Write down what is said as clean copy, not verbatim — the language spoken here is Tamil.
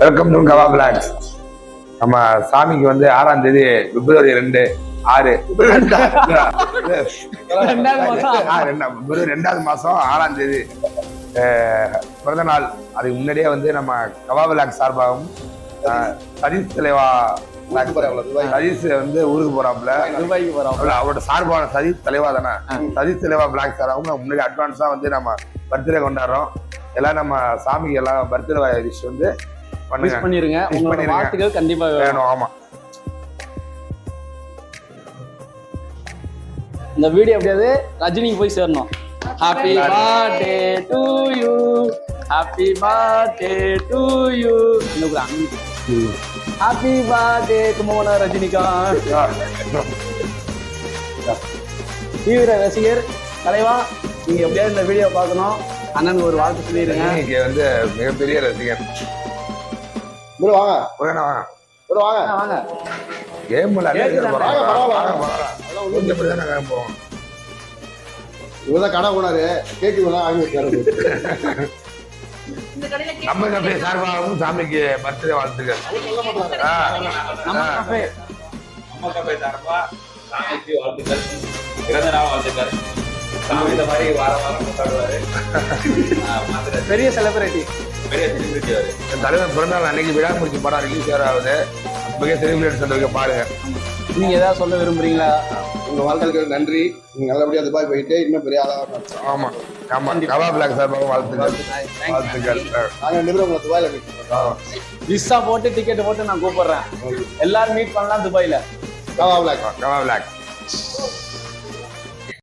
Welcome to Kala blocks. நம்ம சாமிக்கு வந்து 6ஆம் தேதி பிப்ரவரி 2 6 2வது மாசம் 6ஆம் தேதி பிறந்த நாள். அதுக்கு முன்னாடியே வந்து நம்ம கவா பிளாக்ஸ் சார்பாகவும் சதீஷ் தலைவா சதீஷ் வந்து ஊருக்கு போறாப்புல, அவரோட சார்பான சதீஷ் தலைவா தானே, சதீஷ் தலைவா பிளாக் சாராகவும் நம்ம முன்னாடி அட்வான்ஸா வந்து நம்ம பர்த்டே கொண்டாடுறோம். எல்லாம் நம்ம சாமிக்கு எல்லாம் பர்த்டே விஷ் வந்து பண்ணிருங்க. உங்களோட வாழ்த்துக்கள் கண்டிப்பா வேணும். ஆமா, இந்த வீடியோ எப்படியாவது ரஜினிக்கு போய் சேரணும். Happy birthday to you, happy birthday to you. Happy birthday கும்பகோண ரஜினிகாந்த். தீவிர ரசிகர் தலைவா, நீங்க எப்படியாவது இந்த வீடியோ பார்க்கணும். அண்ணனுக்கு ஒரு வாழ்த்து சொல்லிடுங்க. இங்க வந்து மிகப்பெரிய ரசிகர். வாங்க கேம்ல போவோம். இவதான் கடை போனாரு, கேக்கு நம்ம கஃபே சார்பாகவும் சாமிக்கு பர்த்டே வாழ்த்துக்கள். நம்ம கஃபே சார்பா சாமிக்கு வாழ்த்துக்கள், பிறந்த நாள் வாழ்த்துக்கள். சாமி இந்த மாதிரி வாரம் கொண்டாடுவாரு. பெரிய செலிபிரிட்டி அவரு. தலைவர் பிறந்தநாள் அன்னைக்கு விடாமுயற்சி படம் ரிலீஸ் ஆகுது. மிக செலிபிரேட் சொல்றதுக்கு பாருங்க. நீங்க ஏதாவது சொல்ல விரும்புறீங்களா? உங்க வாழ்த்துக்கள் நன்றி. நீங்க நல்லபடியா துபாய் போயிட்டு இன்னும் பெரிய ஆளா. ஆமா ஆமா, கவா பிளாக் சார்பாக வாழ்த்துக்கள். நாங்க 2 பேரும் உங்களை துபாயில மீட் பண்றோம். விசா போட்டு டிக்கெட் போட்டு நான் கூப்பிடுறேன். எல்லாரும் மீட் பண்ணலாம் துபாயில. கவா பிளாக். கவா பிளாக்.